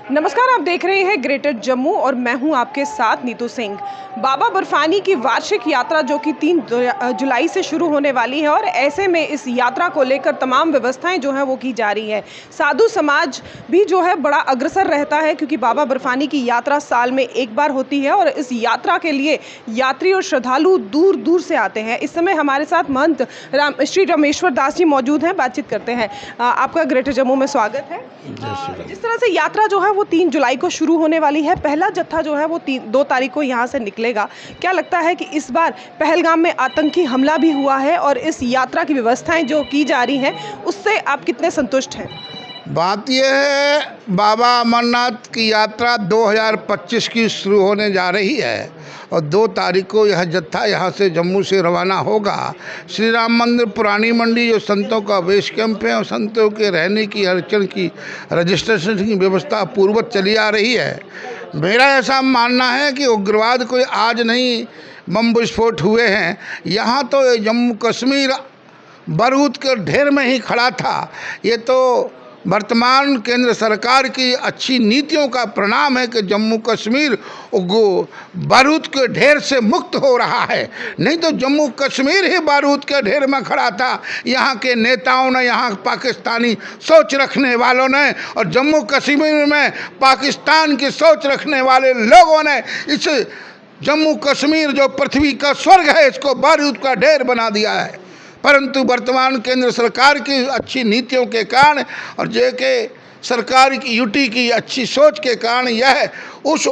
नमस्कार, आप देख रहे हैं ग्रेटर जम्मू और मैं हूं आपके साथ नीतू सिंह। बाबा बर्फानी की वार्षिक यात्रा जो कि 3 जुलाई से शुरू होने वाली है और ऐसे में इस यात्रा को लेकर तमाम व्यवस्थाएं जो हैं वो की जा रही है। साधु समाज भी जो है बड़ा अग्रसर रहता है क्योंकि बाबा बर्फानी की यात्रा साल में एक बार होती है और इस यात्रा के लिए यात्री और श्रद्धालु दूर दूर से आते हैं। इस समय हमारे साथ महंत श्री रामेश्वर दास जी मौजूद हैं, बातचीत करते हैं। आपका ग्रेटर जम्मू में स्वागत है। जिस तरह से यात्रा जो है वो 3 जुलाई को शुरू होने वाली है, पहला जत्था जो है वो 2 तारीख को यहाँ से निकलेगा। क्या लगता है कि इस बार पहलगाम में आतंकी हमला भी हुआ है और इस यात्रा की व्यवस्थाएं जो की जा रही हैं उससे आप कितने संतुष्ट हैं? बात यह है, बाबा अमरनाथ की यात्रा 2025 की शुरू होने जा रही है और 2 तारीख को यह जत्था यहाँ से जम्मू से रवाना होगा। श्री राम मंदिर पुरानी मंडी जो संतों का बेस कैंप है और संतों के रहने की अड़चन की रजिस्ट्रेशन की व्यवस्था पूर्ववत चली आ रही है। मेरा ऐसा मानना है कि उग्रवाद कोई आज नहीं बम विस्फोट हुए हैं। यहाँ तो जम्मू कश्मीर बारूद के ढेर में ही खड़ा था। ये तो वर्तमान केंद्र सरकार की अच्छी नीतियों का परिणाम है कि जम्मू कश्मीर बारूद के ढेर से मुक्त हो रहा है। नहीं तो जम्मू कश्मीर ही बारूद के ढेर में खड़ा था। यहाँ के नेताओं ने, यहाँ पाकिस्तानी सोच रखने वालों ने और जम्मू कश्मीर में पाकिस्तान की सोच रखने वाले लोगों ने इस जम्मू कश्मीर जो पृथ्वी का स्वर्ग है इसको बारूद का ढेर बना दिया है। परंतु वर्तमान केंद्र सरकार की अच्छी नीतियों के कारण और जेके सरकार की यूटी की अच्छी सोच के कारण यह उस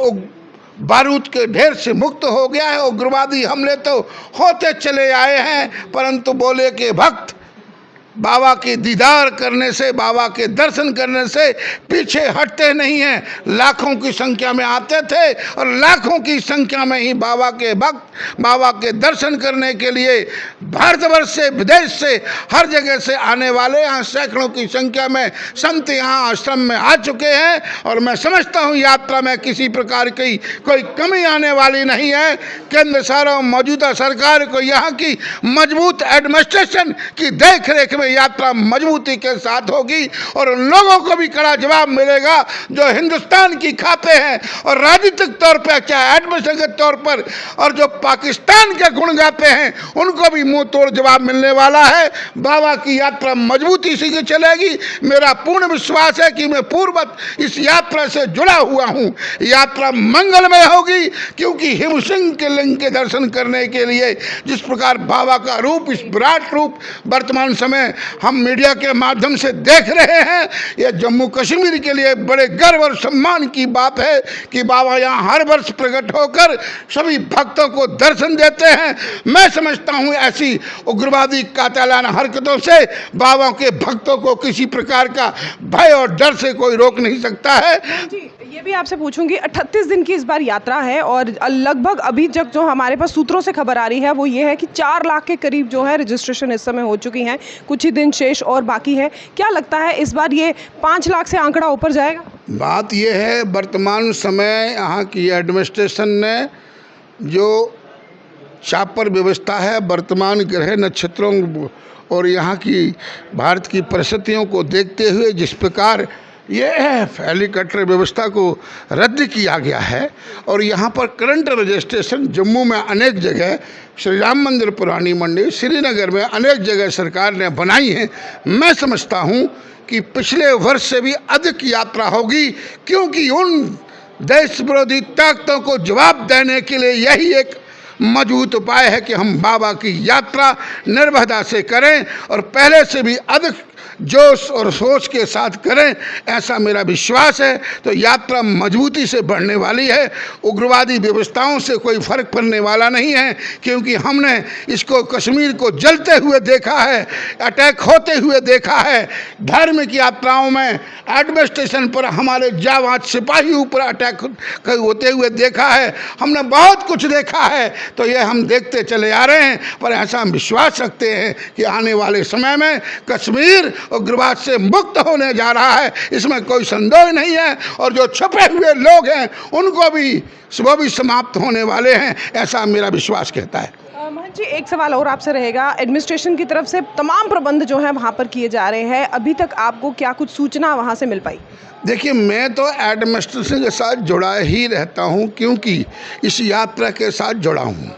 बारूद के ढेर से मुक्त हो गया है। उग्रवादी हमले तो होते चले आए हैं, परंतु बोले के भक्त बाबा के दीदार करने से, बाबा के दर्शन करने से पीछे हटते नहीं हैं। लाखों की संख्या में आते थे और लाखों की संख्या में ही बाबा के भक्त बाबा के दर्शन करने के लिए भारतवर्ष से, विदेश से, हर जगह से आने वाले यहाँ सैकड़ों की संख्या में संत यहाँ आश्रम में आ चुके हैं और मैं समझता हूँ यात्रा में किसी प्रकार की कोई कमी आने वाली नहीं है। केंद्र सरकार, मौजूदा सरकार को यहाँ की मजबूत एडमिनिस्ट्रेशन की देख रेख में यात्रा मजबूती के साथ होगी और उन लोगों को भी कड़ा जवाब मिलेगा जो हिंदुस्तान की खाते हैं और राजनीतिक तौर पर चाहे एडमिनिस्ट्रेशन के तौर पर और जो पाकिस्तान के गुण गाते हैं उनको भी मुंह तोड़ जवाब मिलने वाला है। बाबा की यात्रा मजबूती से चलेगी। मेरा पूर्ण विश्वास है कि मैं पूर्ववत इस यात्रा से जुड़ा हुआ हूँ। यात्रा मंगलमय होगी क्योंकि हिम सिंह के लिंग के दर्शन करने के लिए जिस प्रकार बाबा का रूप, इस विराट रूप वर्तमान समय हम मीडिया के माध्यम से देख रहे हैं, यह जम्मू कश्मीर के लिए बड़े गर्व और सम्मान की बात है कि बाबा यहाँ हर वर्ष प्रकट होकर सभी भक्तों को दर्शन देते हैं। मैं समझता हूँ ऐसी उग्रवादी कातिलाना हरकतों से बाबा के भक्तों को किसी प्रकार का भय और डर से कोई रोक नहीं सकता है। जी, ये भी आपसे पूछूंगी, 38 दिन की इस बार यात्रा है और लगभग अभी तक जो हमारे पास सूत्रों से खबर आ रही है वो ये है कि 4 लाख के करीब जो है रजिस्ट्रेशन इस समय हो चुकी हैं, कुछ ही दिन शेष और बाकी है। क्या लगता है इस बार ये 5 लाख से आंकड़ा ऊपर जाएगा? बात यह है, वर्तमान समय यहाँ की एडमिनिस्ट्रेशन ने जो चापर व्यवस्था है वर्तमान ग्रह नक्षत्रों और यहाँ की भारत की परिस्थितियों को देखते हुए जिस प्रकार ये हेलीकॉप्टर व्यवस्था को रद्द किया गया है और यहाँ पर करंट रजिस्ट्रेशन जम्मू में अनेक जगह, श्री राम मंदिर पुरानी मंडी, श्रीनगर में अनेक जगह सरकार ने बनाई है। मैं समझता हूँ कि पिछले वर्ष से भी अधिक यात्रा होगी क्योंकि उन देश विरोधी ताकतों को जवाब देने के लिए यही एक मजबूत उपाय है कि हम बाबा की यात्रा निर्भयता से करें और पहले से भी अधिक जोश और सोच के साथ करें, ऐसा मेरा विश्वास है। तो यात्रा मजबूती से बढ़ने वाली है। उग्रवादी व्यवस्थाओं से कोई फर्क पड़ने वाला नहीं है क्योंकि हमने इसको कश्मीर को जलते हुए देखा है, अटैक होते हुए देखा है। धार्मिक यात्राओं में एडमिनिस्ट्रेशन पर हमारे जाबाज सिपाही ऊपर अटैक होते हुए देखा है। हमने बहुत कुछ देखा है, तो ये हम देखते चले आ रहे हैं। पर ऐसा हम विश्वास रखते हैं कि आने वाले समय में कश्मीर उग्रवाद से मुक्त होने जा रहा है, इसमें कोई संदेह नहीं है। और जो छुपे हुए लोग हैं उनको भी वो भी समाप्त होने वाले हैं, ऐसा मेरा विश्वास कहता है। महंत जी, एक सवाल और आपसे रहेगा। एडमिनिस्ट्रेशन की तरफ से तमाम प्रबंध जो है वहाँ पर किए जा रहे हैं, अभी तक आपको क्या कुछ सूचना वहाँ से मिल पाई? देखिए, मैं तो एडमिनिस्ट्रेशन के साथ जुड़ा ही रहता हूँ, क्योंकि इस यात्रा के साथ जुड़ा हूँ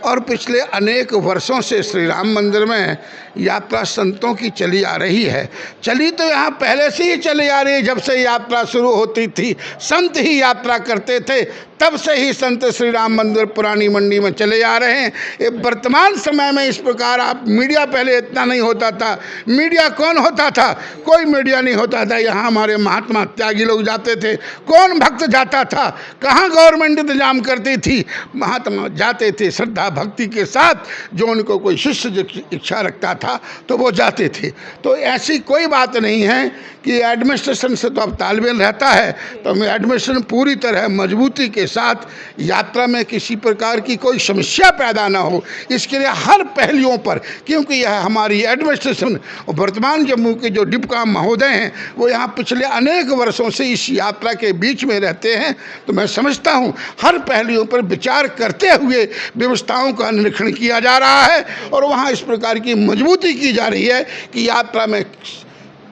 और पिछले अनेक वर्षों से श्री राम मंदिर में यात्रा संतों की चली आ रही है। चली तो यहाँ पहले से ही चली आ रही है, जब से यात्रा शुरू होती थी संत ही यात्रा करते थे, तब से ही संत श्री राम मंदिर पुरानी मंडी में चले आ रहे हैं। ये वर्तमान समय में इस प्रकार आप मीडिया, पहले इतना नहीं होता था। मीडिया कौन होता था? कोई मीडिया नहीं होता था। यहाँ हमारे महात्मा त्यागी लोग जाते थे, कौन भक्त जाता था? कहाँ गवर्नमेंट इंतजाम करती थी? महात्मा जाते थे श्रद्धा भक्ति के साथ, जो उनको कोई शिष्य इच्छा रखता था तो वो जाते थे। तो ऐसी कोई बात नहीं है कि एडमिनिस्ट्रेशन से तो अब तालमेल रहता है, तो मैं एडमिनिस्ट्रेशन पूरी तरह मजबूती के साथ यात्रा में किसी प्रकार की कोई समस्या पैदा ना हो, इसके लिए हर पहलुओं पर, क्योंकि यह हमारी एडमिनिस्ट्रेशन और वर्तमान जम्मू के जो डिप्टी महोदय हैं वो यहाँ पिछले अनेक वर्षों से इस यात्रा के बीच में रहते हैं, तो मैं समझता हूँ हर पहलुओं पर विचार करते हुए व्यवस्थाओं का निरीक्षण किया जा रहा है और वहाँ इस प्रकार की मजबूती की जा रही है कि यात्रा में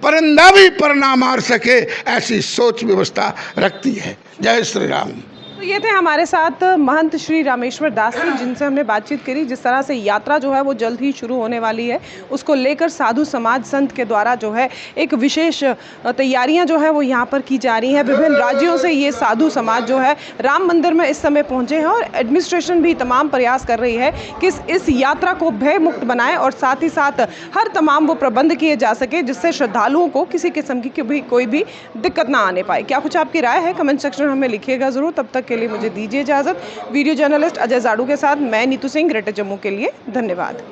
परिंदा भी पर ना मार सके, ऐसी सोच व्यवस्था रखती है। जय श्री राम। तो ये थे हमारे साथ महंत श्री रामेश्वर दास जी, जिनसे हमने बातचीत करी। जिस तरह से यात्रा जो है वो जल्द ही शुरू होने वाली है, उसको लेकर साधु समाज संत के द्वारा जो है एक विशेष तैयारियां जो है वो यहाँ पर की जा रही हैं। विभिन्न राज्यों से ये साधु समाज जो है राम मंदिर में इस समय पहुँचे हैं और एडमिनिस्ट्रेशन भी तमाम प्रयास कर रही है कि इस यात्रा को भय मुक्त बनाए और साथ ही साथ हर तमाम वो प्रबंध किए जा सके जिससे श्रद्धालुओं को किसी किस्म की कोई भी दिक्कत ना आने पाए। क्या कुछ आपकी राय है? कमेंट सेक्शन में हमें लिखिएगा ज़रूर। तब तक के लिए मुझे दीजिए इजाजत। वीडियो जर्नलिस्ट अजय जाड़ू के साथ मैं नीतू सिंह, ग्रेटर जम्मू के लिए। धन्यवाद।